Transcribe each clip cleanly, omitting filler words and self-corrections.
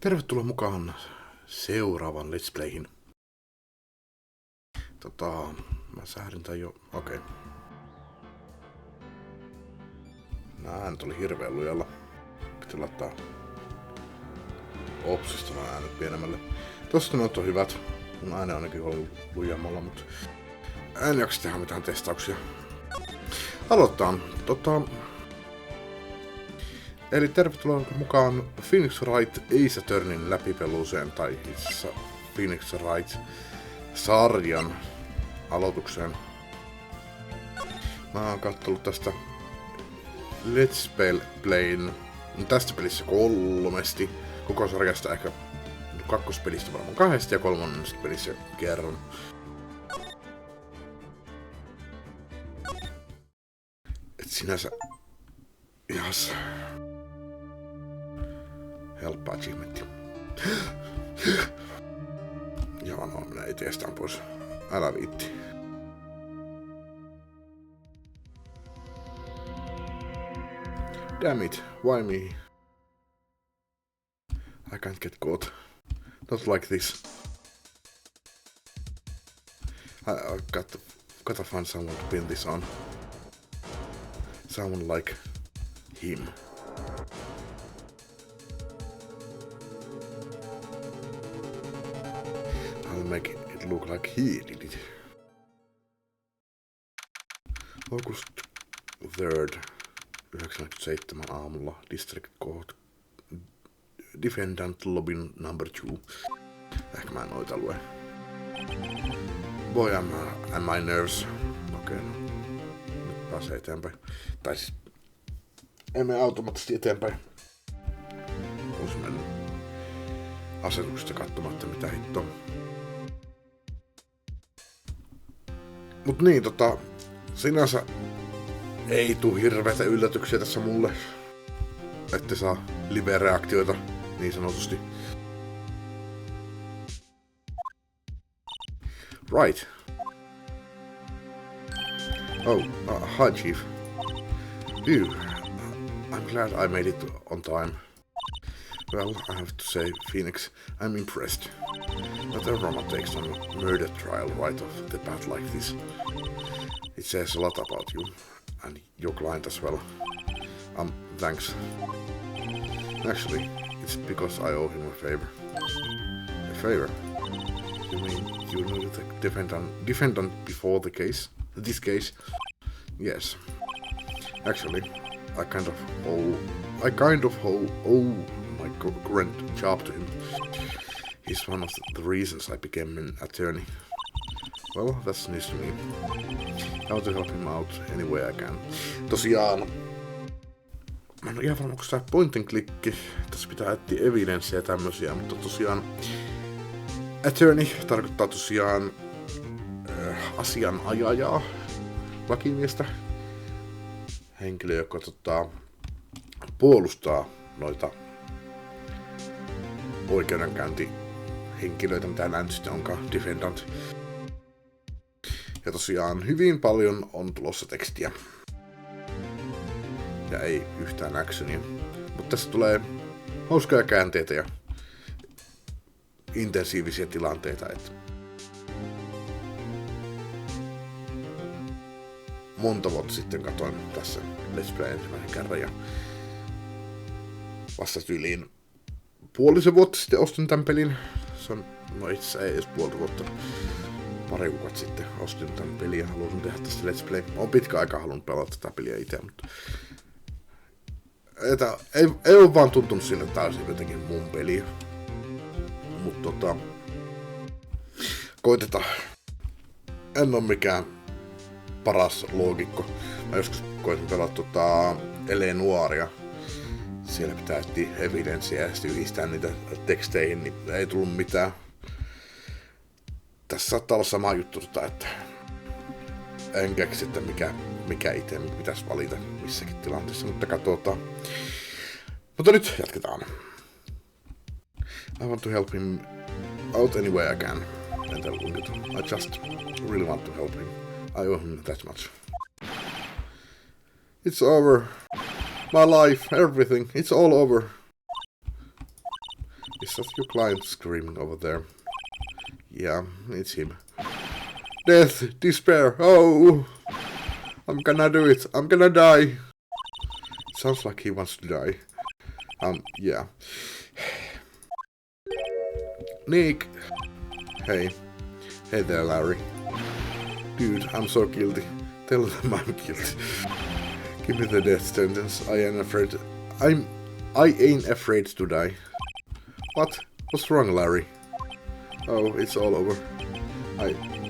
Tervetuloa mukaan seuraavan Let's Playhin. Mä säädin tän jo. Okei. Nää äänet oli hirveen lujalla. Piti laittaa Opsista nämä äänet pienemmälle. Tosta noit on hyvät. Mun ääni ainakin oli lujammalla, mutta en jaksa tehdä mitään testauksia. Aloitetaan. Eli tervetuloa mukaan Phoenix Wright Ace Attorneyn läpipeluuseen, tai itse asiassa Phoenix Wright-sarjan aloitukseen. Mä oon kattellut tästä Let's Playn tästä pelissä 3, koko sarjasta ehkä kakkospelistä varmaan 2 ja 3 pelissä kerran. Et sinänsä ihas helppo achievementti. Joo, no menee itsestään pois. Älä viitti. Damn it, why me? I can't get caught. Not like this. I gotta find someone to pin this on. Someone like him. I'll make it look like he did it. August 3rd, 1997 aamulla, District Court, Defendant Lobby number 2. Ehkä mä en noita lue. Boy, am I nervous? Okei, no. Nyt pääsee eteenpäin. Tai siis emme automaattisesti eteenpäin. Olisi mennyt asetuksesta katsomatta mitä hittoa. Mut niin, sinänsä ei tuu hirveitä yllätyksiä tässä mulle. Ette saa live-reaktioita, niin sanotusti. Right. Oh, hi Chief. I'm glad I made it on time. Well, I have to say, Phoenix, I'm impressed. Not everyone takes on a murder trial right off the bat like this. It says a lot about you, and your client as well. Thanks. Actually, it's because I owe him a favor. A favor? You mean you knew the defendant before this case? Yes. Actually, I kind of owe my current job to him. He's one of the reasons I became an attorney. Well, that's news to me. How to help him out any way I can. Tosiaan, mä en ole ihan varma, onko tää point and click. Tässä pitää etsiä evidenssiä ja tämmösiä, mutta tosiaan attorney tarkoittaa tosiaan asianajajaa, lakimiestä, henkilö, joka puolustaa noita oikeudenkäyntihenkilöitä, mitä näin sitten onkaan, defendant. Ja tosiaan hyvin paljon on tulossa tekstiä. Ja ei yhtään actionia. Mutta tässä tulee hauskoja käänteitä ja intensiivisiä tilanteita. Monta vuotta sitten katsoin tässä Let's Play ensimmäisen kerran ja vasta tyyliin puolisen vuotta sitten ostin tämän pelin. Se on, no itse asiassa ei edes puolta vuotta. Pari kuukautta sitten ostin tämän pelin ja halusin tehdä tästä Let's Play. Olen pitkä aikaa halunnut pelata tätä peliä itse, mutta ei ole vaan tuntunut sille täysin jotenkin mun peliä. Mutta koitetaan. En ole mikään paras loogikko. Mä joskus koitin pelata Eleanuaria. Siellä pitää etsiä evidenssiä ja sitten yhdistää niitä teksteihin, niin ei tullut mitään. Tässä saattaa olla sama juttu, että en keksi, että mikä itse pitäisi valita missäkin tilanteessa, mutta katsotaan. Mutta nyt jatketaan. I want to help him out any way I can. I just really want to help him. I owe him that much. It's over. My life, everything, it's all over. Is that your client screaming over there? Yeah, it's him. Death! Despair! Oh! I'm gonna do it! I'm gonna die! Sounds like he wants to die. Yeah. Nick! Hey. Hey there, Larry. Dude, I'm so guilty. Tell them I'm guilty. Give me the death sentence. I ain't afraid to die. What? What's wrong, Larry? Oh, it's all over.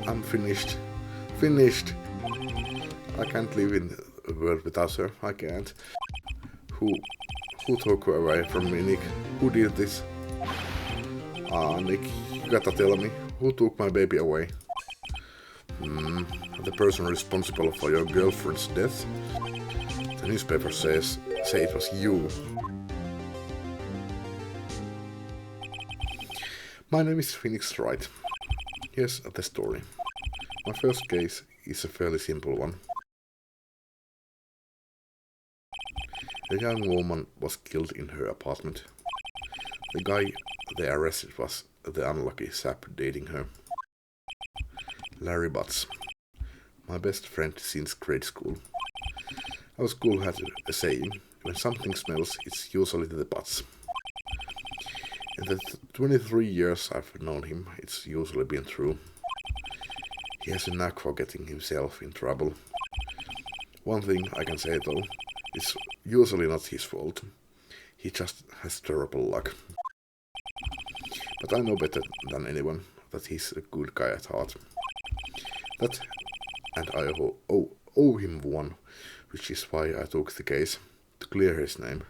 I'm finished. Finished! I can't live in a world without her. I can't. Who took her away from me, Nick? Who did this? Nick, you gotta tell me. Who took my baby away? The person responsible for your girlfriend's death? The newspaper say it was you. My name is Phoenix Wright. Here's the story. My first case is a fairly simple one. A young woman was killed in her apartment. The guy they arrested was the unlucky sap dating her. Larry Butts. My best friend since grade school. Our school had a saying, when something smells, it's usually the butts. In the 23 years I've known him, it's usually been true. He has a knack for getting himself in trouble. One thing I can say though, it's usually not his fault. He just has terrible luck. But I know better than anyone that he's a good guy at heart. That, and I owe him one, which is why I took the case, to clear his name.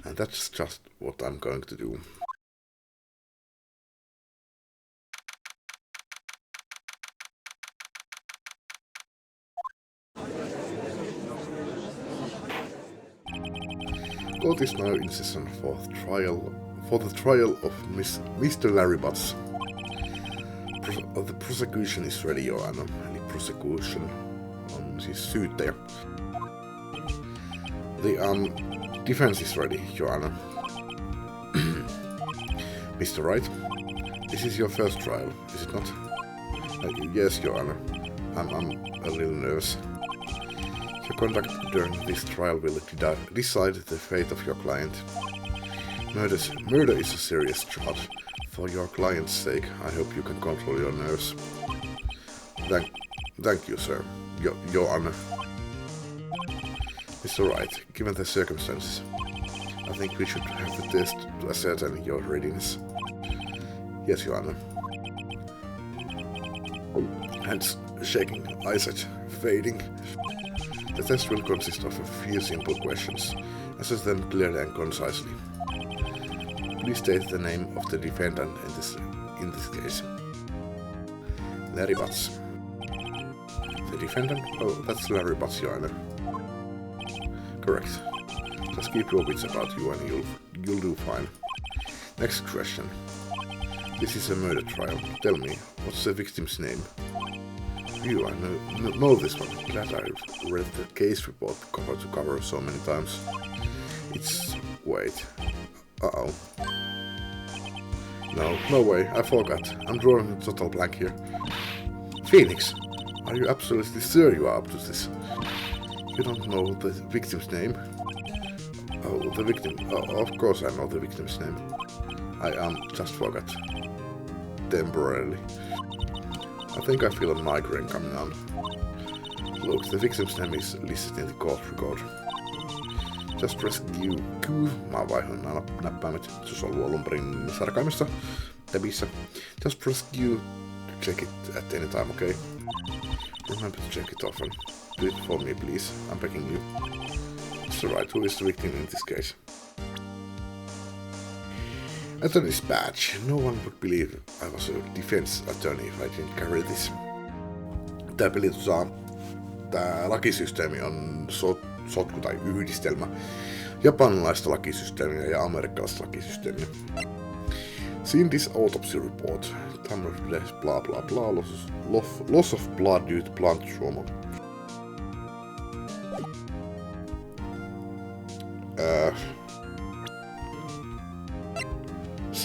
And that's just what I'm going to do. Court is now in session for the trial of Mr. Larry Butts. The prosecution is ready, Your Honor. Eli prosecution on siis syyttäjä. The defense is ready, Your Honor. Mr. Wright, this is your first trial, is it not? Yes, Your Honor. I'm a little nervous. Your conduct during this trial will decide the fate of your client. Murder is a serious charge. For your client's sake, I hope you can control your nerves. Thank you, sir. Your Honor. Mr. Wright, given the circumstances, I think we should have the test to ascertain your readiness. Yes, Your Honor. Hands shaking, eyesight fading. The test will consist of a few simple questions. Answer them clearly and concisely. Please state the name of the defendant in this case. Larry Butts. The defendant? Oh, that's Larry Butts, Your Honor. Correct. Just keep your wits about you and you'll do fine. Next question. This is a murder trial. Tell me, what's the victim's name? I know this one. Glad I've read the case report cover to cover so many times. Wait. Uh-oh. No way, I forgot. I'm drawing a total blank here. Phoenix, are you absolutely sure you are up to this? You don't know the victim's name? Oh, the victim. Oh, of course I know the victim's name. I just forgot. Temporarily. I think I feel a migraine coming on. Look, the victim's name is listed in the court record. Just press Q. Mä vaihoin nämä näppäimet. Se on ollut alun perin sarkaimessa tabissa. Just press Q to check it at any time, okay? Remember to check it often. Do it for me, please. I'm begging you. Mr. Wright, who is the victim in this case? Attorney's badge. No one would believe I was a defense attorney if I didn't carry this. Tää lakisysteemi on sotku tai yhdistelmä japanilaista lakisysteemiä ja amerikkalaista lakisysteemiä. Seen this autopsy report. Time of death, blah blah blah. Loss of blood due to blunt trauma.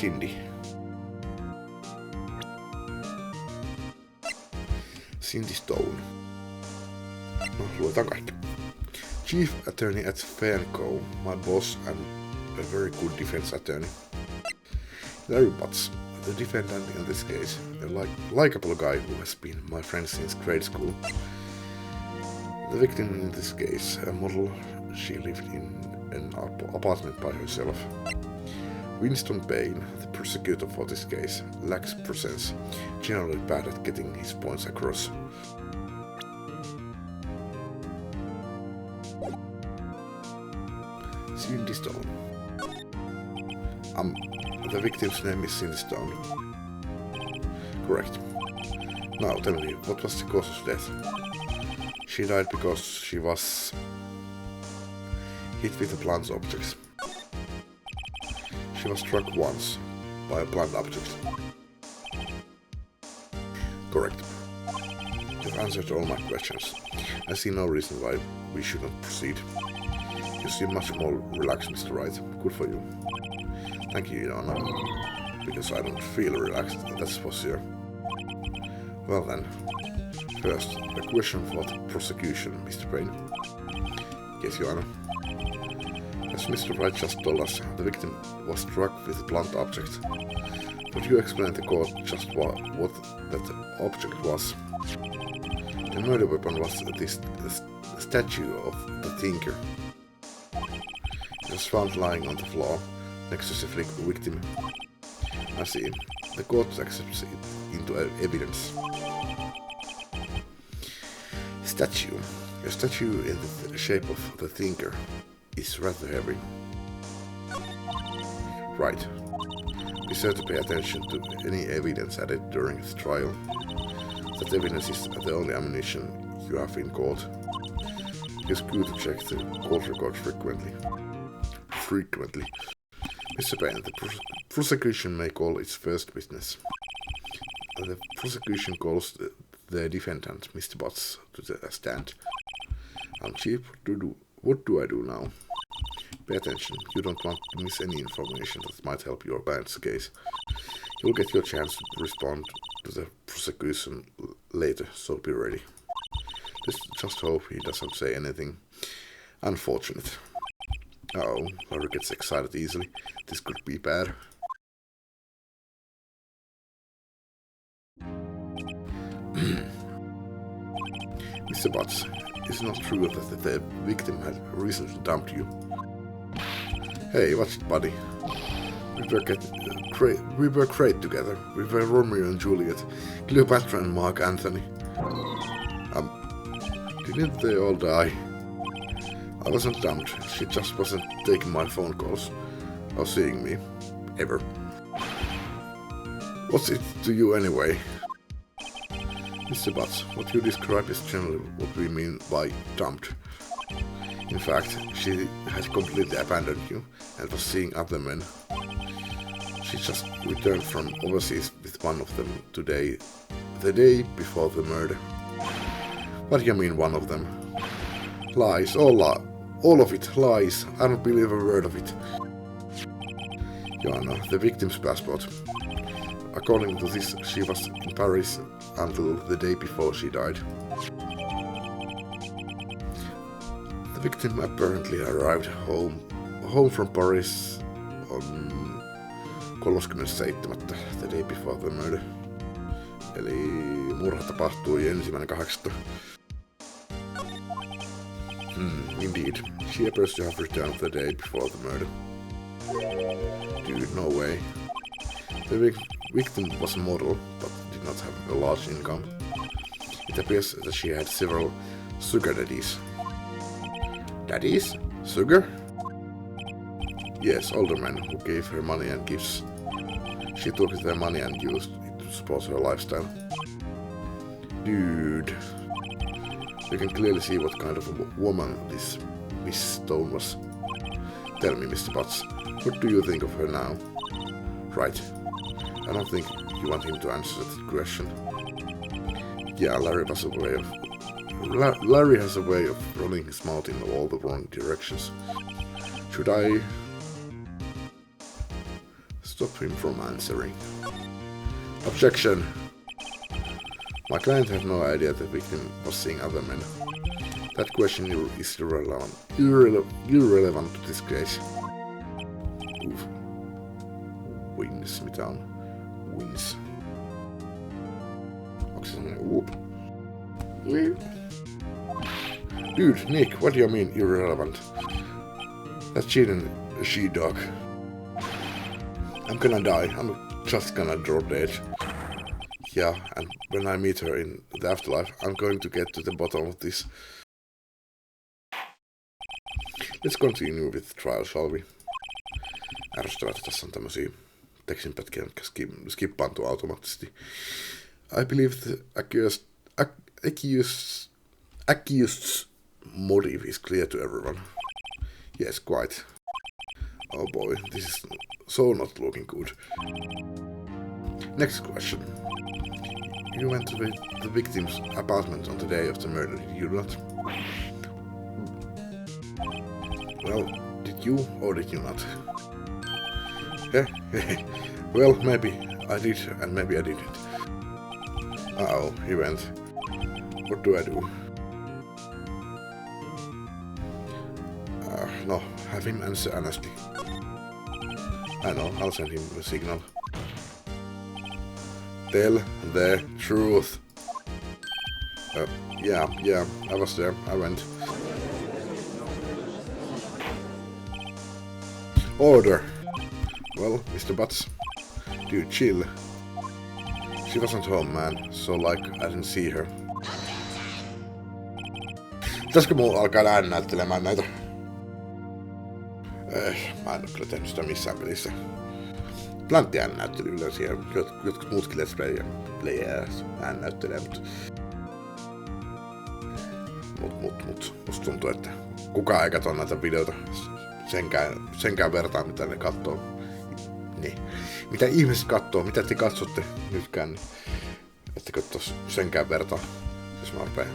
Cindy. Cindy Stone. No, luetaan kaikki. Chief Attorney at Fairco, my boss and a very good defense attorney. Larry Butts, the defendant in this case, a likable guy who has been my friend since grade school. The victim in this case, a model, she lived in an apartment by herself. Winston Payne, the prosecutor for this case, lacks presence, generally bad at getting his points across. Cindy Stone. The victim's name is Cindy Stone. Correct. Now tell me, what was the cause of death? She died because she was hit with a blunt object. She was struck once by a blunt object. Correct. You've answered all my questions. I see no reason why we shouldn't proceed. You seem much more relaxed, Mr. Wright. Good for you. Thank you, Your Honor. Because I don't feel relaxed, that's for sure. Well then. First, a question for the prosecution, Mr. Payne. Yes, Your Honor. As Mr. Wright just told us, the victim was struck with a blunt object. Could you explain to the court just what that object was? The murder weapon was this statue of the thinker. It was found lying on the floor, next to the victim. I see. The court accepts it into evidence. Statue. A statue in the shape of the thinker is rather heavy. Right. Be sure to pay attention to any evidence added during the trial. That evidence is the only ammunition you have in court. It's good to check the court record frequently. Mr. Payne, the prosecution may call its first witness. The prosecution calls the defendant, Mr. Butts, to the stand. I'm Chief. What do I do now? Pay attention. You don't want to miss any information that might help your client's case. You'll get your chance to respond to the prosecution later, so be ready. Let's just hope he doesn't say anything unfortunate. Uh-oh, Larry gets excited easily. This could be bad. Mr. Butts, it's not true that the victim had recently dumped you. Hey, what's it, buddy? We were great together. We were Romeo and Juliet, Cleopatra and Mark Antony. Didn't they all die? I wasn't dumped. She just wasn't taking my phone calls or seeing me. Ever. What's it to you anyway? Mr. Butts, what you describe is generally what we mean by dumped. In fact, she had completely abandoned you and was seeing other men. She just returned from overseas with one of them today, the day before the murder. What do you mean, one of them? Lies, all of it, lies. I don't believe a word of it. Joanna, the victim's passport. According to this, she was in Paris until the day before she died. The victim apparently arrived home from Paris on 37. the day before the murder. Eli murha tapahtui 1.8. Indeed. She appears to have returned the day before the murder. Dude, no way. The victim was a model, but did not have a large income. It appears that she had several sugar daddies. Daddies? Sugar? Yes, older men who gave her money and gifts. She took their money and used it to support her lifestyle. Dude. You can clearly see what kind of a woman this Miss Stone was. Tell me, Mr. Butts, what do you think of her now? Right. I don't think you want him to answer that question. Yeah, Larry has a way of rolling his mouth in all the wrong directions. Should I Stop him from answering. Objection! My client had no idea the victim was seeing other men. That question is irrelevant to this case. Oof. Wins, mitä on? Wins. Onko se semmonen oop? Dude, Nick, what do you mean irrelevant? That's cheating a she-dog. I'm gonna die. I'm just gonna drop dead. Yeah, and when I meet her in the afterlife, I'm going to get to the bottom of this. Let's continue with the trial, shall we? Ärsyttävää, että tässä on tämmösiä tekstinpätkiä, jotka skippaantuu automaattisesti. I believe the accused's motive is clear to everyone. Yes, quite. Oh boy, this is so not looking good. Next question. You went to the victim's apartment on the day of the murder, did you not? Well, did you or did you not? Well, maybe I did and maybe I didn't. Uh-oh, he went. What do I do? No, have him answer honestly. I know, I'll send him a signal. Tell the truth. Yeah, I was there, I went. Order! Well, Mr. Butts, dude, chill. She wasn't home, man, so like, I didn't see her. Pitäisikö mun alkaa näyttelemään näitä? Mä en oo kyllä tehnyt sitä missään pelissä. Plantti äännäyttely yleensä ja jotkut muutkin let's players äännäyttelee, mut musta tuntuu, että kukaan ei katso näitä videoita senkään vertaan, mitä ne kattoo. Niin. Mitä ihmiset kattoo, mitä te katsotte nytkään, niin ettekö tos senkään vertaan, jos mä rupeen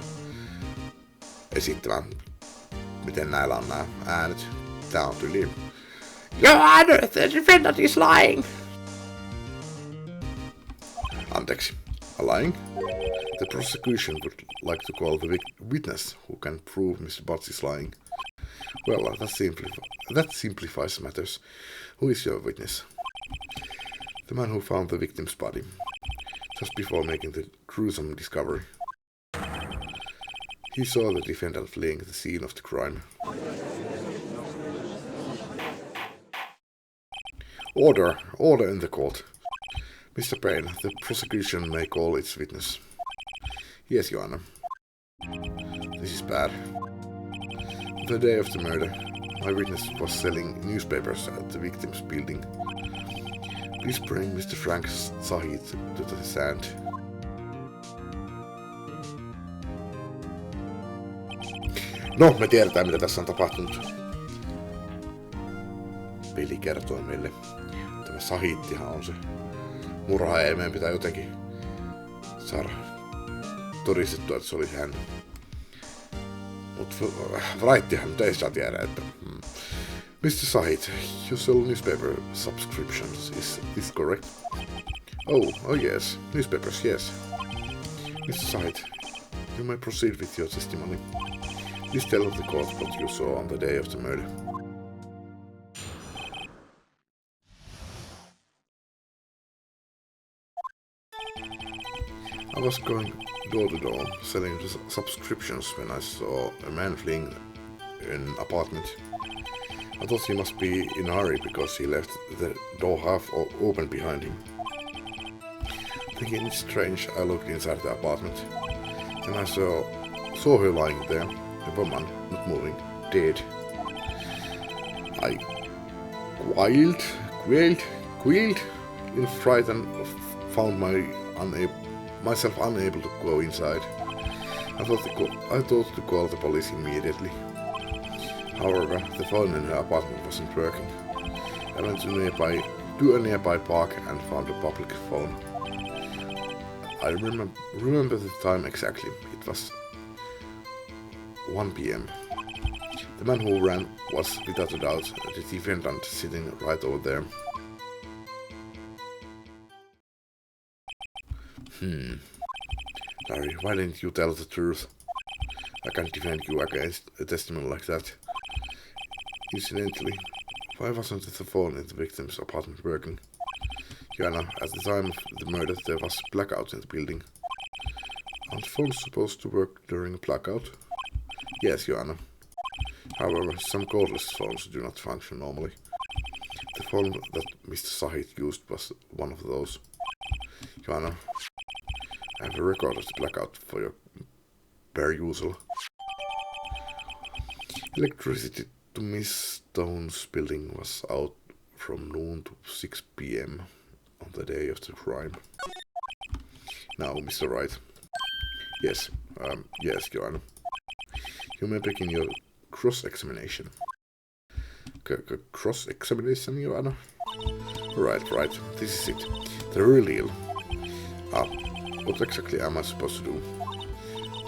esittämään, miten näillä on nää äänet. Tää on tyyliin. Your Honor, the defendant is lying! Anteeksi. Lying? The prosecution would like to call the witness who can prove Mr. Butts is lying. Well, that simplifies matters. Who is your witness? The man who found the victim's body, just before making the gruesome discovery. He saw the defendant fleeing the scene of the crime. Order in the court. Mr. Payne, the prosecution may call its witness. Yes, Your Honor. This is bad. On the day of the murder, my witness was selling newspapers at the victim's building. Please bring Mr. Frank Sahid to the stand. No, me tiedetään mitä tässä on tapahtunut. Peli kertoo meille. Tämä Sahittihan on se murhaaja ja meidän pitää jotenkin saada todistettua, että se oli hän. Mut Wrightihan nyt ei sitä tiedä, että... Mr. Sahid, you sell newspaper subscriptions, is this correct? Oh yes, newspapers, yes. Mr. Sahid, you may proceed with your testimony. Please tell the court what you saw on the day of the murder. I was going door to door, selling the subscriptions when I saw a man fleeing an apartment. I thought he must be in a hurry because he left the door half open behind him. Thinking it's strange, I looked inside the apartment. Then I saw her lying there, a woman, not moving, dead. I quailed in fright and found myself unable to go inside. I thought to call the police immediately. However, the phone in her apartment wasn't working. I went to a nearby park and found a public phone. I remember the time exactly. It was 1 p.m. The man who ran was, without a doubt, the defendant sitting right over there. Larry, why didn't you tell the truth? I can't defend you against a testimony like that. Incidentally, why wasn't the phone in the victim's apartment working? Joanna, at the time of the murder there was blackout in the building. Aren't phones supposed to work during a blackout? Yes, Joanna. However, some cordless phones do not function normally. The phone that Mr. Sahit used was one of those. Joanna, I have a record of the blackout for your perusal. Electricity to Miss Stone's building was out from noon to 6 p.m. on the day of the crime. Now, Mr. Wright. Yes, Joanna. You may begin your cross-examination. Cross-examination, Joanna? Right, this is it. The real deal. What exactly am I supposed to do?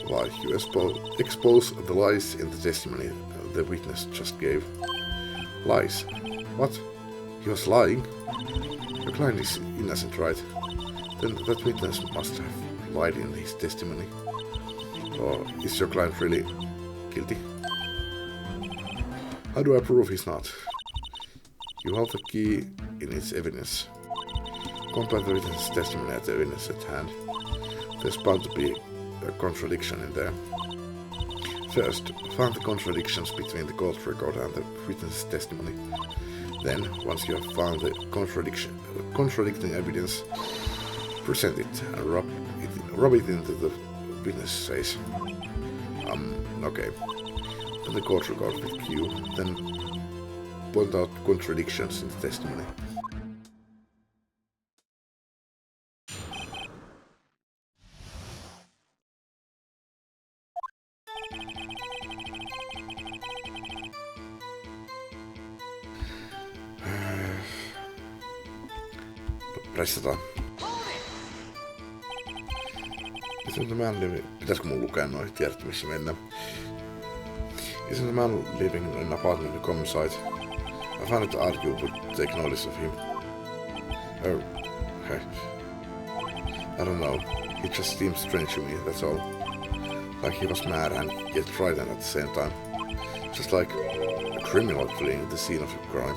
Why, you expose the lies in the testimony the witness just gave. Lies? What? He was lying? Your client is innocent, right? Then that witness must have lied in his testimony. Or is your client really guilty? How do I prove he's not? You have the key in its evidence. Compare the witness's testimony and the evidence at hand. There's bound to be a contradiction in there. First, find the contradictions between the court record and the witness's testimony. Then, once you have found the contradicting evidence, present it and rub it into the witness's face. Okay. Put the court record with Q, then point out contradictions in the testimony. Pressataan. Isn't the man living... Pitäisikö mun lukea noin? Tiedätkö missä mennään? Isn't the man living in an apartment in the common site? I found it odd you would take notice of him. Oh, hey. I don't know. He just seemed strange to me, that's all. Like he was mad and yet frightened at the same time. Just like a criminal fleeing the scene of a crime.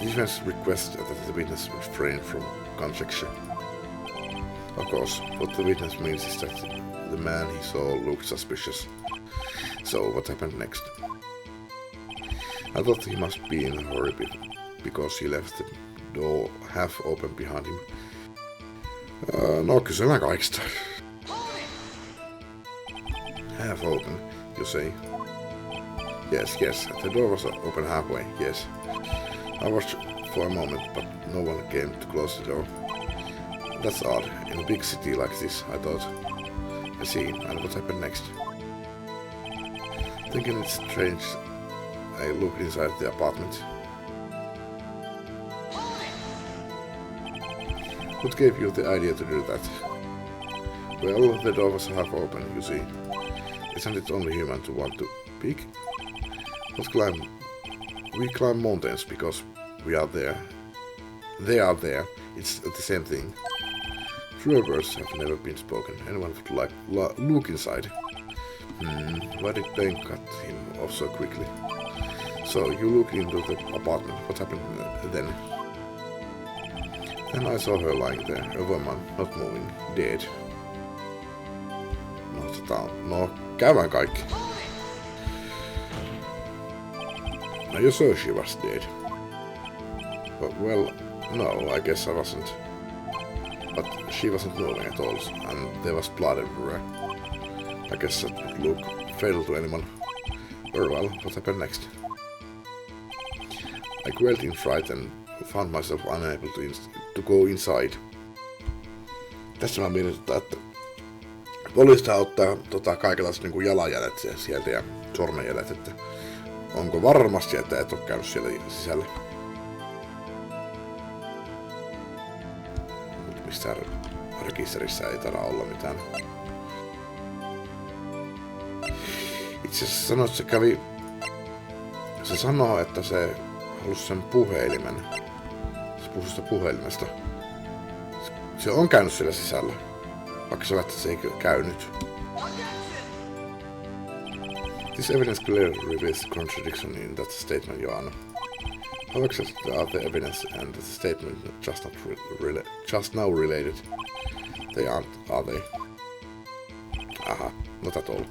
The defense requested that the witness refrain from conjecture. Of course, what the witness means is that the man he saw looked suspicious. So what happened next? I thought he must be in a hurry because he left the door half open behind him. No, kysymään kaikista. Half open, you say? Yes, the door was open halfway, yes. I watched for a moment, but no one came to close the door. That's odd. In a big city like this, I thought. I see, and what happened next? Thinking it's strange, I looked inside the apartment. What gave you the idea to do that? Well, the door was half open, you see. Isn't it only human to want to peek? We climb mountains because we are there. They are there. It's the same thing. True words have never been spoken. Anyone would like look inside. Why did Dane cut him off so quickly? So you look into the apartment. What happened then? Then I saw her lying there, a woman, not moving, dead. No, käydään kaikki. Now you saw she was dead. Well, no, I guess I wasn't. But she wasn't moving at all, and there was blood everywhere. I guess that would look fatal to anyone. Very well, what happened next? I quailed in fright and found myself unable to go inside. Tässä mä mietin, että poliista ottaa kaikenlaiset niin kuin jalanjäljet sieltä ja sormenjäljet, että onko varmasti, että et ole käynyt siellä sisällä. Mutta missään rekisterissä ei taida olla mitään. Itse asiassa sanoi, että se sanoo, että se halusi sen puhelimen. Se puhui sitä puhelimesta. Se Se on käynyt siellä sisällä. Vaikka se väittää, että se ei käynyt. This evidence clearly reveals contradiction in that statement, Joanna. How exactly are the evidence and the statement just now related? They aren't, are they? Aha, not at all.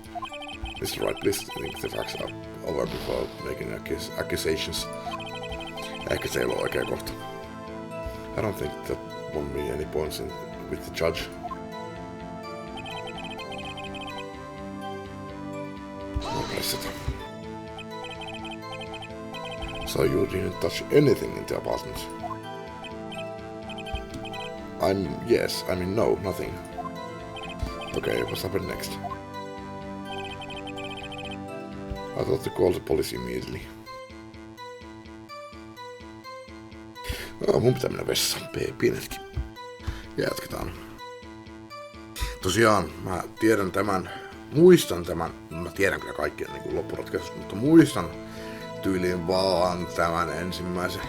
Mr. Wright, please think the facts are over before making accusations. Ehkä se ei ole oikea kohta. I don't think that won't be any points with the judge. So you didn't touch anything in the apartment? Yes, I mean no, nothing. Okay, what's happened next? I thought to call the police immediately. Mun pitää mennä vessaan, pienetkin. Ja jatketaan. Tosiaan, mä tiedän tämän, muistan tämän, mä tiedän kyllä kaikkien niin loppuratkaisusta, mutta muistan tyyliin vaan tämän ensimmäisen.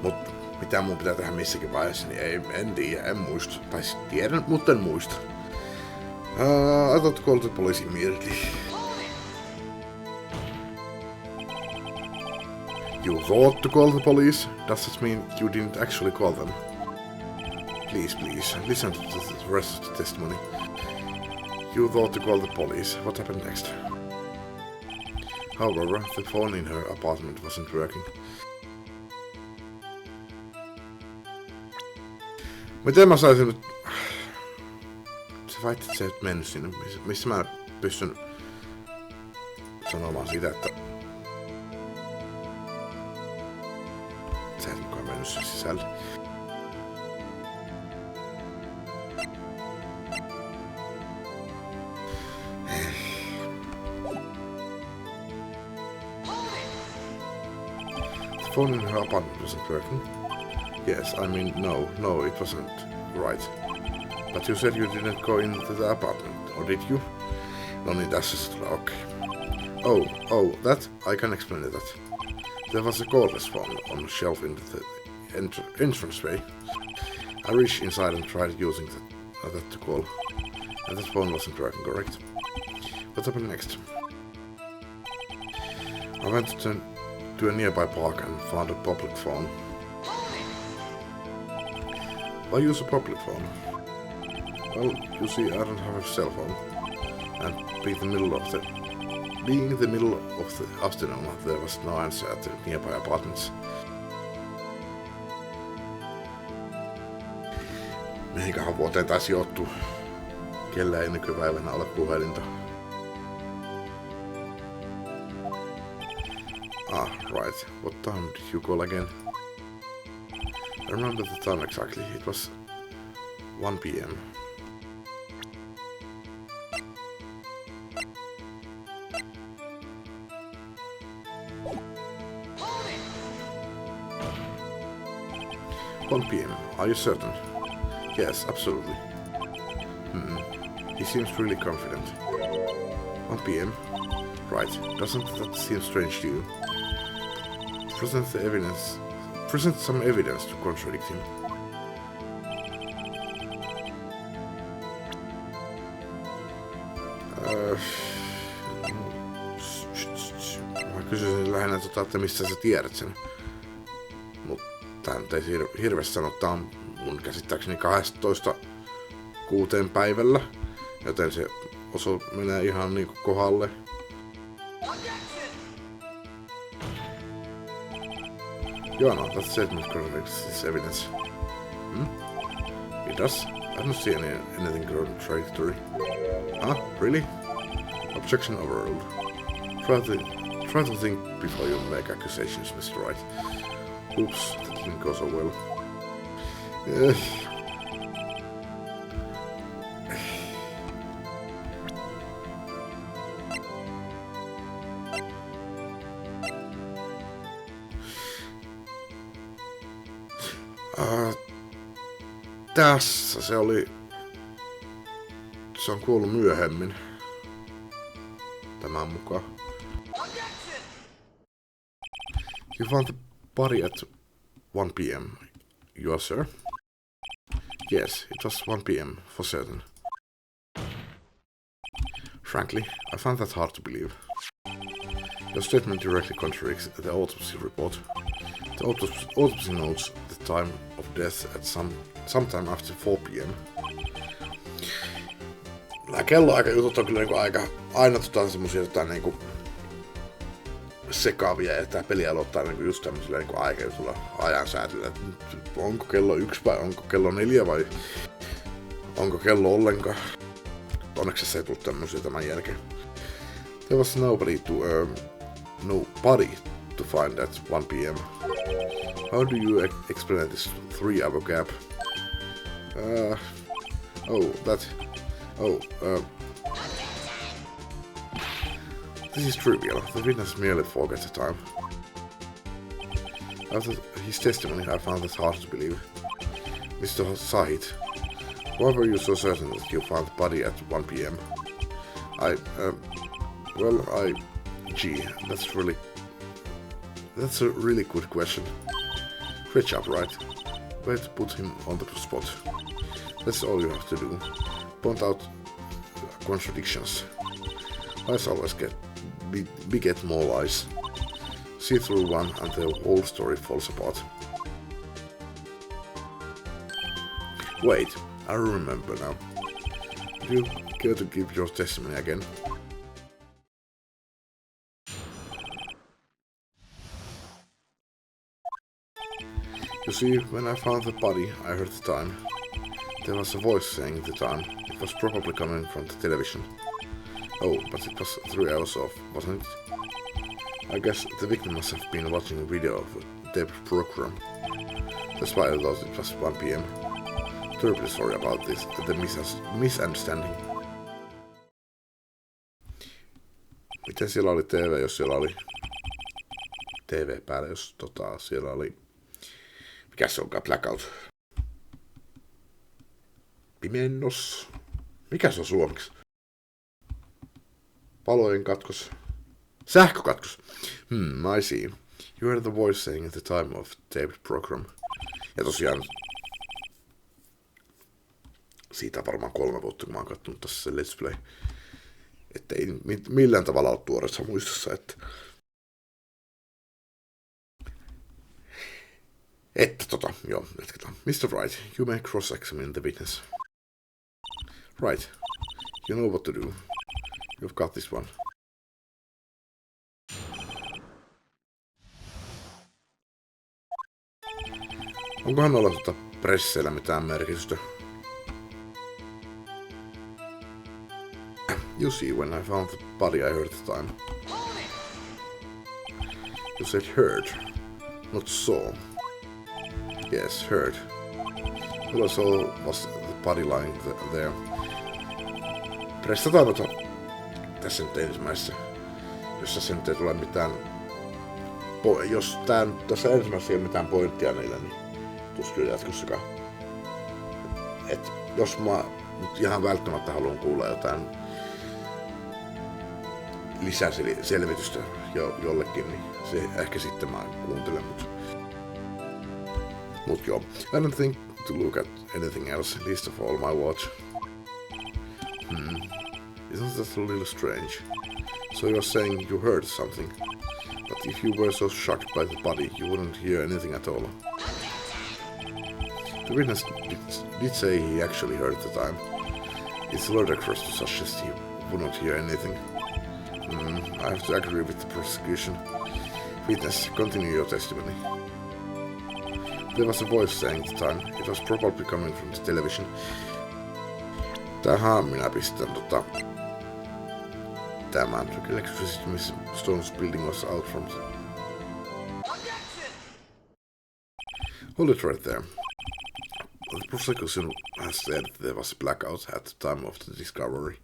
Mut mitä mun pitää tehdä missäkin vaiheessa, niin en tiedä, en muista. Tai tiedän, mutta en muista. I thought to call the police immediately. You thought to call the police? Does that mean you didn't actually call them? Please, listen to the rest of the testimony. You thought to call the police. What happened next? However, the phone in her apartment wasn't working. Miten mä saisin nyt... Se väitti, että se ei mennyt sinne. Missä mä pystyn sanomaan siitä, että... Sä et mukaan mennyt sen sisälle. The phone in her apartment wasn't working. Yes, I mean, no, it wasn't right. But you said you didn't go into the apartment, or did you? No niin, tässä se tulee, okei. Oh, that, I can explain that. There was a cordless phone on the shelf in the entranceway. I reached inside and tried using that to call. And that phone wasn't working, correct? What happened next? I went to a nearby park and found a public phone. Why use a public phone? Well, you see, I don't have a cell phone. And being in the middle of the afternoon, there was no answer at the nearby apartments. Mihinkähän vuoteen taisi sijoittuu? Kellä ei nykypäivänä ole puhelinta. Right. What time did you call again? I remember the time exactly. It was 1 p.m. Are you certain? Yes, absolutely. He seems really confident. 1 p.m. Right. Doesn't that seem strange to you? Present some evidence to contradict him. Mä kysyisin lähinnä että mistä sä tiedät sen. Mut tää nyt ei hirveästi sano, tää on mun käsittääkseni 12.6. päivällä. Joten se menee ihan niinku kohdalle. Joanna, that statement contradicts this evidence. It does. I don't see anything contradictory. Really? Objection overruled. Try to think before you make accusations, Mr. Wright. Oops, that didn't go so well. Tässä se oli. Se on kuollut myöhemmin. Tämän mukaan. You found the body at 1 p.m. You are, sir? Yes, it was 1 p.m. for certain. Frankly, I found that hard to believe. Your statement directly contradicts the autopsy report. The autopsy notes the time of death at sometime after 4 p.m. Nämä kelloaikajutut on kyllä niinku aina semmosia niinku sekaavia, ja tää peli aloittaa niinku just tämmöisellä niinku aikajutulla ajansäätöllä, että onko kello 1 vai onko kello 4 vai onko kello ollenkaan. Onneksi se ei tullut tämmösiä tämän jälkeen. There was nobody to find at 1 p.m. How do you explain this 3-hour gap? This is trivial. The witness merely forgot the time. After his testimony, I found it hard to believe. Mr. Sahit, why were you so certain that you found the body at 1 p.m.? Gee, that's a really good question. Great job, Wright. Way to put him on the spot. That's all you have to do. Point out contradictions. Lies always beget more lies. See through one and the whole story falls apart. Wait, I remember now. Do you care to give your testimony again? You see, when I found the body, I heard the time. There was a voice saying the time. It was probably coming from the television. Oh, but it was 3 hours off, wasn't it? I guess the victim must have been watching a video of the program. That's why I thought it was 1 p.m. Terribly sorry about this, the misunderstanding. Miten siellä oli TV, jos siellä oli TV päällä, jos siellä oli... Mikä se onkaan? Blackout. Pimennos. Mikä se on suomeksi? Valojen katkos. Sähkökatkos. I see. You heard the voice saying at the time of the taped program. Ja tosiaan... Siitä on varmaan 3 vuotta, kun mä oon kattonut tässä se Let's Play. Että ei millään tavalla ole tuoreessa muistossa, että... Joo, jatketaan. Mr. Wright, you may cross-examine the witness. Right. You know what to do. You've got this one. Onkohan olla presseillä mitään merkitystä? You see, when I found the body, I heard the time. You said heard, not saw. Yes, heard. All I saw was the body lying there. Pressataan tässä nyt ensimmäisessä, jossa sen ei tule mitään... Jos tässä ensimmäisessä ei ole mitään pointtia niille, niin tuskin jatkossakaan. Et jos mä nyt ihan välttämättä haluan kuulla jotain lisäselvitystä jollekin, niin se ehkä sitten mä kuuntelen, mut joo. I don't think to look at anything else, least of all my watch. Isn't that a little strange? So you're saying you heard something, but if you were so shocked by the body, you wouldn't hear anything at all. The witness did say he actually heard the time. It's ludicrous to suggest he wouldn't hear anything. I have to agree with the prosecution. Witness, continue your testimony. There was a voice saying the time. It was probably coming from the television. Tähän minä pistän tämän. The electricity Miss Stone's building was out from... Hold it right there. The prosecution has said there was a blackout at the time of the discovery.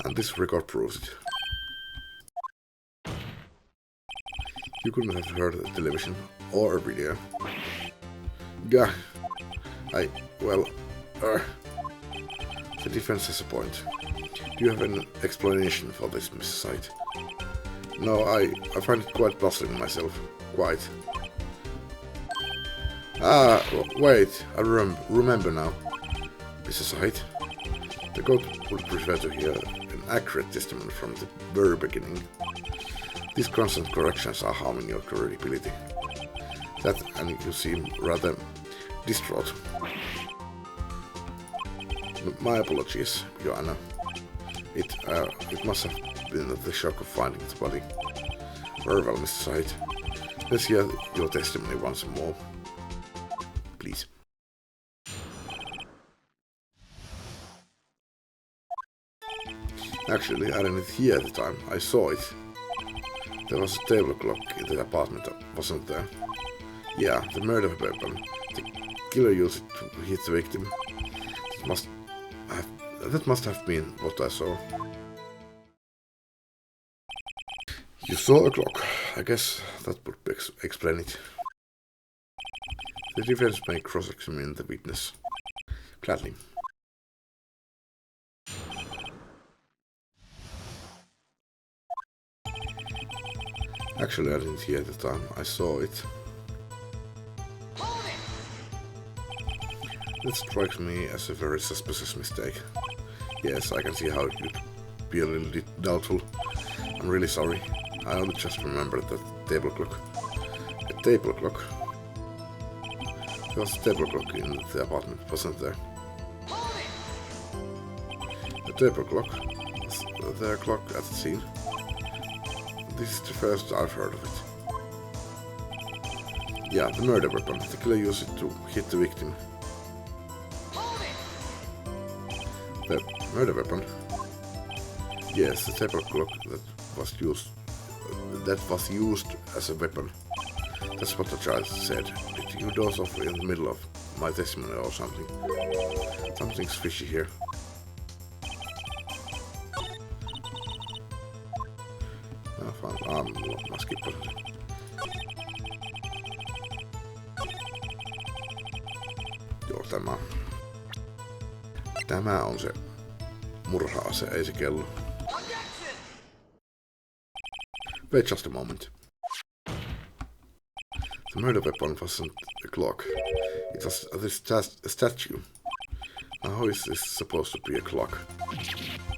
And this record proves it. You couldn't have heard a television or a video. Gah. The defense has a point. Do you have an explanation for this, Mr. Sight? No, I find it quite puzzling myself. Quite. Wait, I remember now. Mrs. Wright. The court would prefer to hear an accurate testimony from the very beginning. These constant corrections are harming your credibility. That, and you seem rather distraught. My apologies, Your Honor. It must have been the shock of finding the body. Very well, Mr. Wright. Let's hear your testimony once more. Please. Actually, I didn't hear at the time. I saw it. There was a table clock in the apartment, wasn't there? Yeah, the murder weapon. The killer used it to hit the victim. That must have been what I saw. You saw a clock. I guess that would explain it. The defense may cross-examine the witness. Gladly. Actually, I didn't hear at the time. I saw it. That strikes me as a very suspicious mistake. Yes, I can see how it would be a little doubtful. I'm really sorry. I only just remembered that table clock. A table clock? There was a table clock in the apartment, wasn't there? A table clock? Was there a clock at the scene? This is the first I've heard of it. Yeah, the murder weapon. The killer used it to hit the victim. The murder weapon? Yes, the table clock that was used as a weapon. That's what the judge said. Did you doze off in the middle of my testimony or something? Something's fishy here. Mä skippasin sen. Joo, tämä on se murha-ase, ei se kello. Wait just a moment. The murder weapon wasn't a clock. It was a statue. Now how is this supposed to be a clock?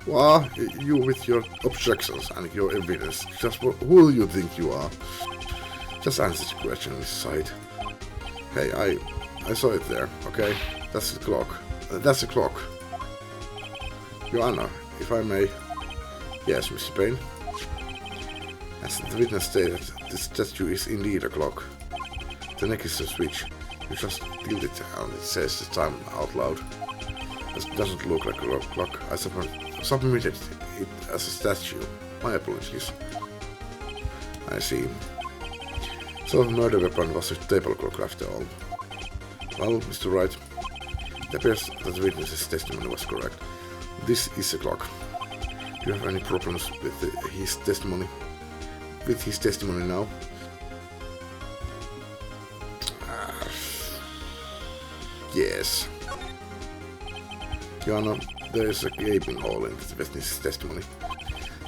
Well, you with your objections and your evidence, just who do you think you are? Just answer the question inside. Hey, I saw it there, okay? That's the clock. That's the clock. Your Honor, if I may. Yes, Mr. Payne. As the witness stated, this statue is indeed a clock. The neck is a switch. You just tilt it and it says the time out loud. It doesn't look like a clock. I submitted it as a statue. My apologies. I see. So the murder weapon was a table clock after all. Well, Mr. Wright, it appears that the witness's testimony was correct. This is a clock. Do you have any problems with his testimony? With his testimony now? Yes. Your Honor, there is a gaping hole in the witness's testimony.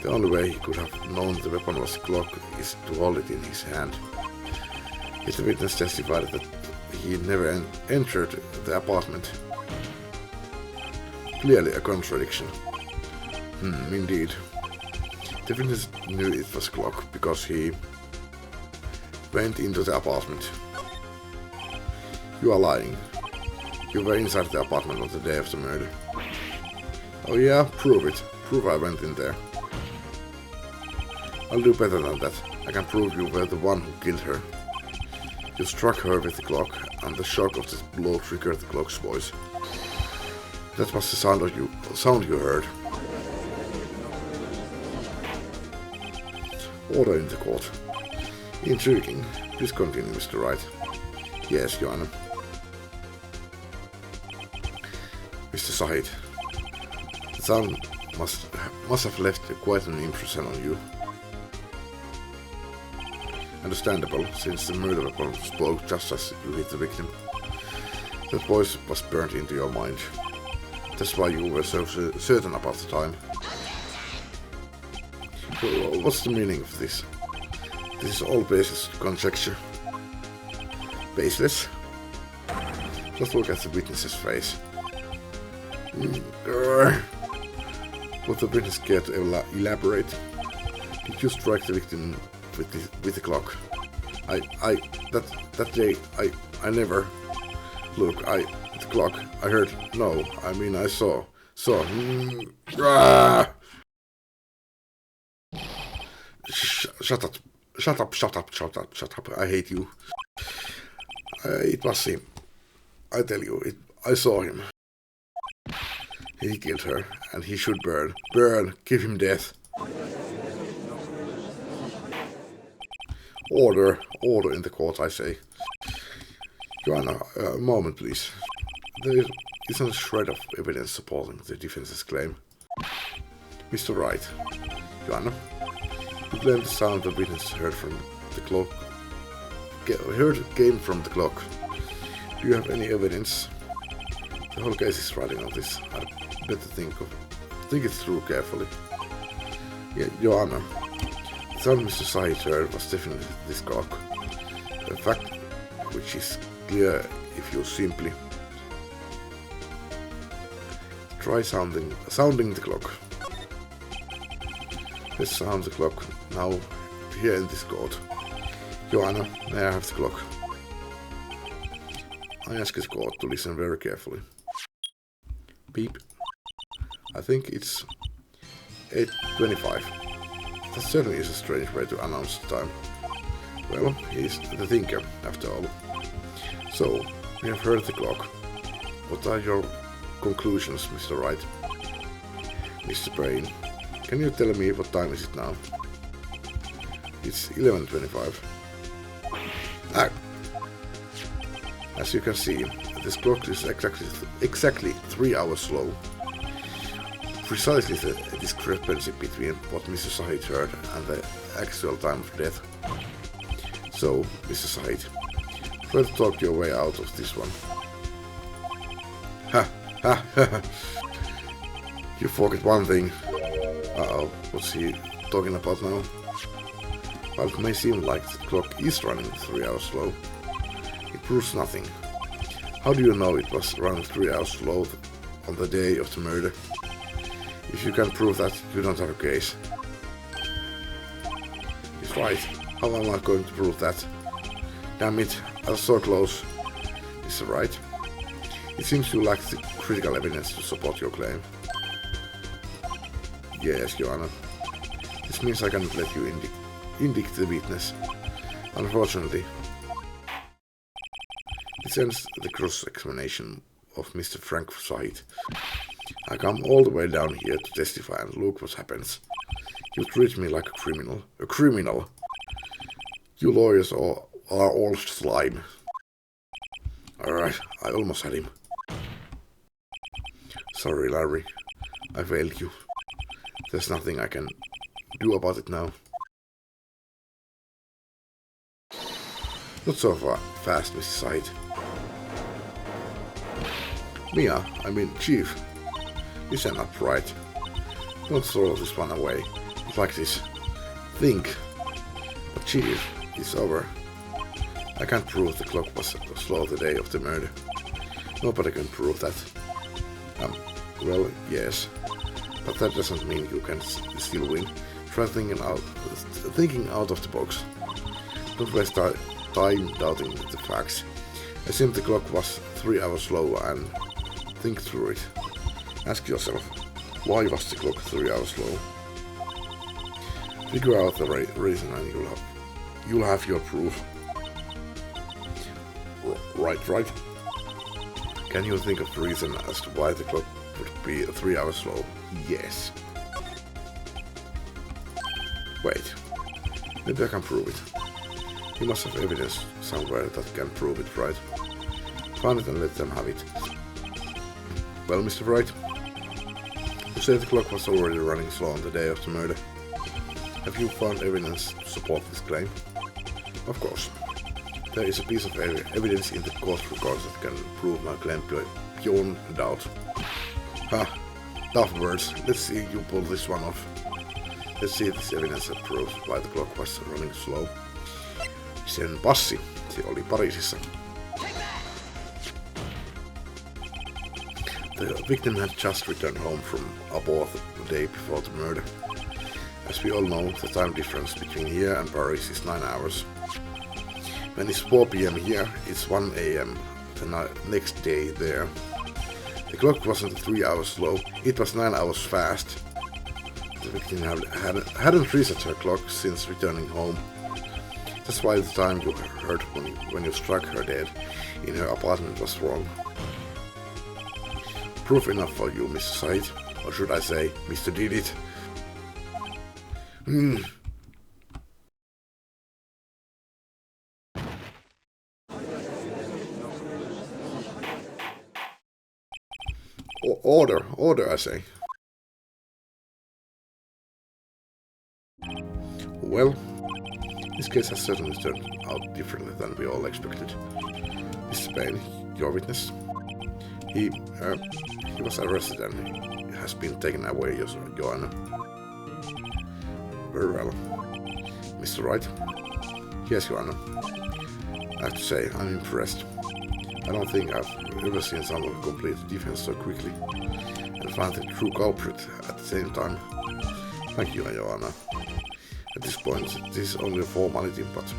The only way he could have known the weapon was a clock is to hold it in his hand. Yet the witness testified that he never entered the apartment. Clearly a contradiction. Indeed. The witness knew it was a clock because he went into the apartment. You are lying. You were inside the apartment on the day of the murder. Oh yeah? Prove it. Prove I went in there. I'll do better than that. I can prove you were the one who killed her. You struck her with the clock, and the shock of the blow triggered the clock's voice. That was the sound you heard. Order in the court. Intriguing. Please continue, Mr. Wright. Yes, Your Honor. Mr. Sahid, the sound must have left quite an impression on you. Understandable, since the murder weapon spoke just as you hit the victim. That voice was burnt into your mind. That's why you were so certain about the time. What's the meaning of this? This is all baseless conjecture. Baseless? Just look at the witness's face. Would the witness care to elaborate? Did you strike the victim with the clock? That day, I never. Look, the clock, I heard, no, I mean I saw. Shut up, I hate you. It was him. I tell you, I saw him. He killed her, and he should burn. Burn, give him death. Order in the court, I say. Joanna, a moment, please. There isn't a shred of evidence supporting the defense's claim. Mr. Wright. Joanna, you claim the sound the witness heard from the clock. Came from the clock. Do you have any evidence? The whole case is riding on this. I'd better think it through carefully. Yeah, Joanna. The sound Mr. Sahi heard was definitely this clock. A fact which is clear if you simply try sounding the clock. Let's sound the clock now here in this court. Joanna, may I have the clock? I ask the court to listen very carefully. Beep. I think it's 8:25. That certainly is a strange way to announce the time. Well, he's the thinker, after all. So, we have heard the clock. What are your conclusions, Mr. Wright? Mr. Brain, can you tell me what time is it now? It's 11:25. As you can see, this clock is exactly 3 hours slow. Precisely the discrepancy between what Mr. Sahi heard and the actual time of death. So, Mr. Sahi, try to talk your way out of this one. Ha! You forget one thing. Uh-oh, what's he talking about now? While it may seem like the clock is running 3 hours slow, it proves nothing. How do you know it was running 3 hours slow on the day of the murder? If you can't prove that, you don't have a case. He's right. How am I going to prove that? Damn it, I was so close. Mr. Wright, it seems you lack the critical evidence to support your claim. Yes, Joanna. This means I cannot let you indict the witness. Unfortunately, this ends the cross-examination of Mr. Frank Sahi. I come all the way down here to testify, and look what happens. You treat me like a criminal. A criminal! You lawyers are all slime. Alright, I almost had him. Sorry, Larry. I failed you. There's nothing I can do about it now. Not so fast, Mrs. Sahi. Mia, I mean Chief. Listen up, right? Don't throw this one away. It's like this. Think. But Chief, it's over. I can't prove the clock was slow the day of the murder. Nobody can prove that. Well, yes. But that doesn't mean you can still win. Try thinking out of the box. Don't waste time doubting the facts. Assume the clock was 3 hours slow and think through it. Ask yourself, why was the clock 3 hours slow? Figure out the reason and you'll have your proof. Right? Can you think of the reason as to why the clock would be 3 hours slow? Yes. Wait, maybe I can prove it. You must have evidence somewhere that can prove it, right? Find it and let them have it. Well, Mr. Wright, you say the clock was already running slow on the day of the murder. Have you found evidence to support this claim? Of course. There is a piece of evidence in the court records that can prove my claim beyond doubt. Ha! Tough words. Let's see you pull this one off. Let's see this evidence that proves why the clock was running slow. Sen passi, se oli Pariisissa. The victim had just returned home from abroad the day before the murder. As we all know, the time difference between here and Paris is 9 hours. When it's 4 p.m. here, it's 1 a.m. the next day there. The clock wasn't 3 hours slow, it was 9 hours fast. The victim hadn't reset her clock since returning home. That's why the time you heard when you struck her dead in her apartment was wrong. Proof enough for you, Mr. Sight, or should I say, Mr. Did It. Order, I say. Well, this case has certainly turned out differently than we all expected. Mr. Payne, your witness, he was arrested and has been taken away, Your Honor. Very well. Mr. Wright? Yes, Your Honor. I have to say, I'm impressed. I don't think I've ever seen someone complete the defense so quickly and find the true culprit at the same time. Thank you, Your Honor. At this point, this is only a formality, but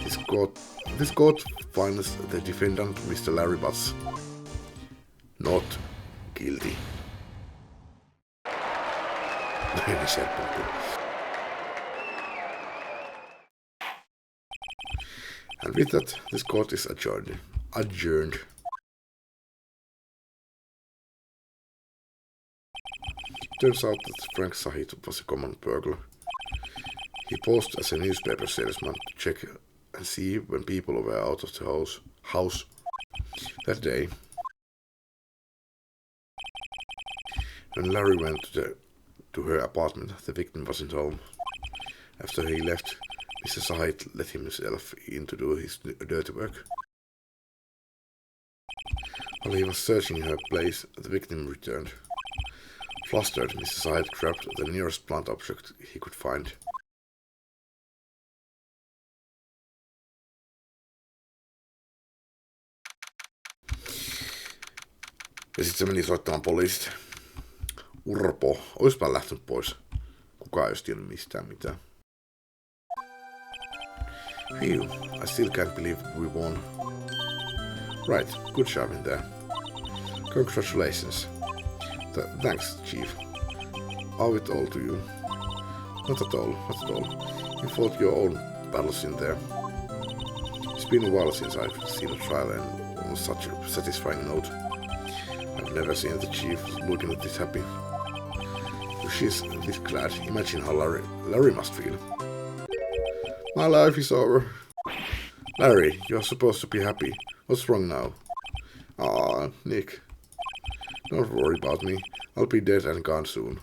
this court finds the defendant, Mr. Larry Butts, not guilty. And with that, this court is adjourned. Turns out that Frank Sahit was a common burglar. He posed as a newspaper salesman to check and see when people were out of the house that day. When Larry went to her apartment, the victim wasn't home. After he left, Mr. Sahit let himself in to do his dirty work. While he was searching her place, the victim returned. Flustered, Mr. Sahit grabbed the nearest blunt object he could find. Ja sit se meni soittamaan poliisit. Urpo, oispa lähtenyt pois. Kukaan ei olisi tiennyt mistään mitään. Phew, I still can't believe we won. Right, good job in there. Congratulations. Thanks, Chief. Owe it all to you. Not at all. You fought your own battles in there. It's been a while since I've seen a trial and on such a satisfying note. I've never seen the Chief looking this happy. If she's this glad, imagine how Larry must feel. My life is over. Larry, you're supposed to be happy. What's wrong now? Ah, Nick. Don't worry about me. I'll be dead and gone soon.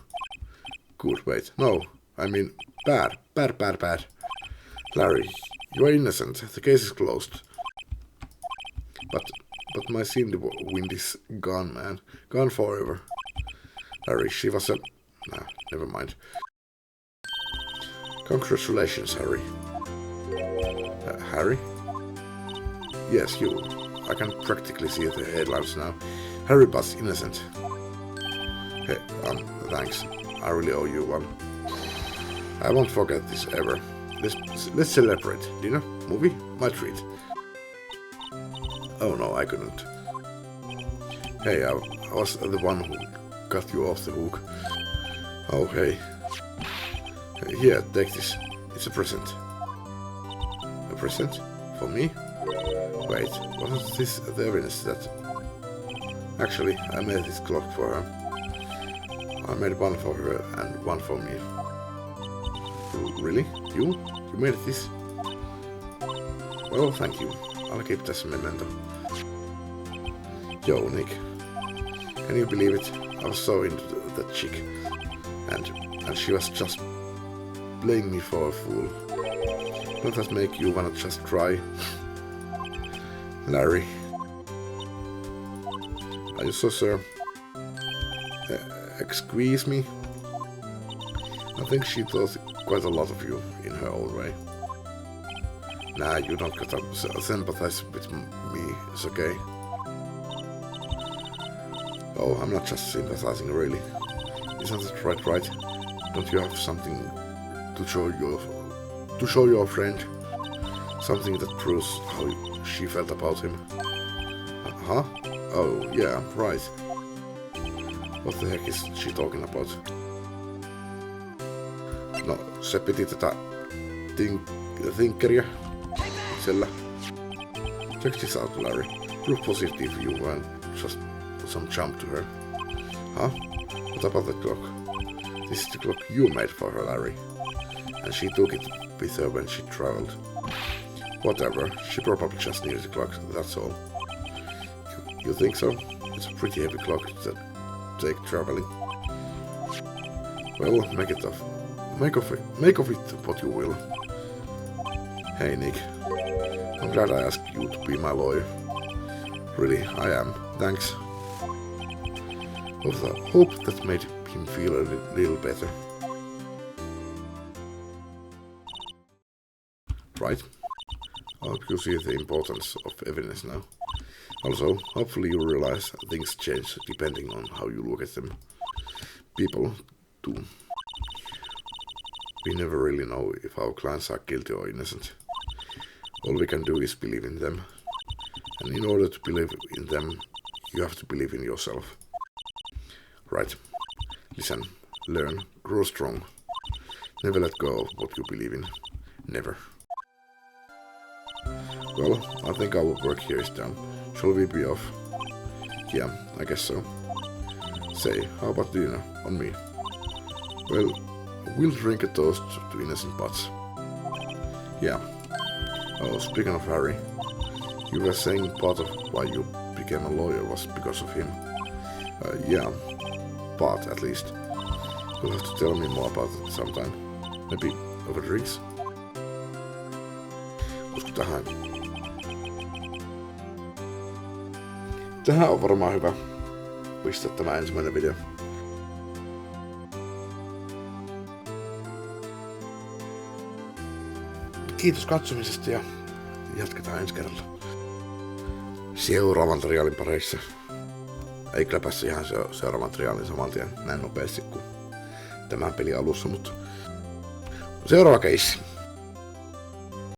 Good, wait. No, I mean bad. Larry, you are innocent. The case is closed. But my Cindy wind is gone, man. Gone forever. Larry, she was a... Nah, never mind. Congratulations, Harry. Harry? Yes, you. I can practically see the headlines now. Harry Butts innocent. Hey, thanks. I really owe you one. I won't forget this ever. Let's celebrate. Dinner? Movie? My treat. Oh no, I couldn't. Hey, I was the one who got you off the hook. Oh, hey. Here, take this. It's a present. A present? For me? Wait, wasn't this the evidence that... Actually, I made this clock for her. I made one for her and one for me. Really? You? You made this? Well, thank you. I'll keep it as a memento. Yo, Nick. Can you believe it? I was so into that chick. And she was just playing me for a fool. Don't that make you wanna just cry? Larry. Are you so sir? Excuse me? I think she thought quite a lot of you in her own way. Nah, you don't gotta sympathize with me, it's okay. Oh, I'm not just sympathizing, really. Isn't that right? Don't you have something to show your friend? Something that proves how she felt about him? Huh? Oh, yeah, right. What the heck is she talking about? No, se piti tätä Thinkeria itsellä. Check this out, Larry. Proof positive you weren't just some chump to her. Huh? What about the clock? This is the clock you made for her, Larry. And she took it with her when she traveled. Whatever, she probably just needed the clock, that's all. You think so? It's a pretty heavy clock to take traveling. Well, make of it what you will. Hey Nick, I'm glad I asked you to be my lawyer. Really, I am. Thanks. Hope that made him feel a little better. Right? I hope you see the importance of evidence now. Also, hopefully you realize things change depending on how you look at them. People do. We never really know if our clients are guilty or innocent. All we can do is believe in them. And in order to believe in them, you have to believe in yourself. Right. Listen, learn, grow strong. Never let go of what you believe in. Never. Well, I think our work here is done. Shall we be off? Yeah, I guess so. Say, how about dinner? On me. Well, we'll drink a toast to innocent butts. Yeah. Oh, speaking of Harry, you were saying part of why you became a lawyer was because of him. Yeah, part at least. You'll have to tell me more about it sometime. Maybe over drinks? Koska tähän on varmaan hyvä pistää tämä ensimmäinen video. Kiitos katsomisesta ja jatketaan ensi kerralla seuraavan materiaalin pareissa. Ei kläpässä ihan seuraavan materiaalin saman tien näin nopeasti kuin tämän pelin alussa, mutta seuraava keissi.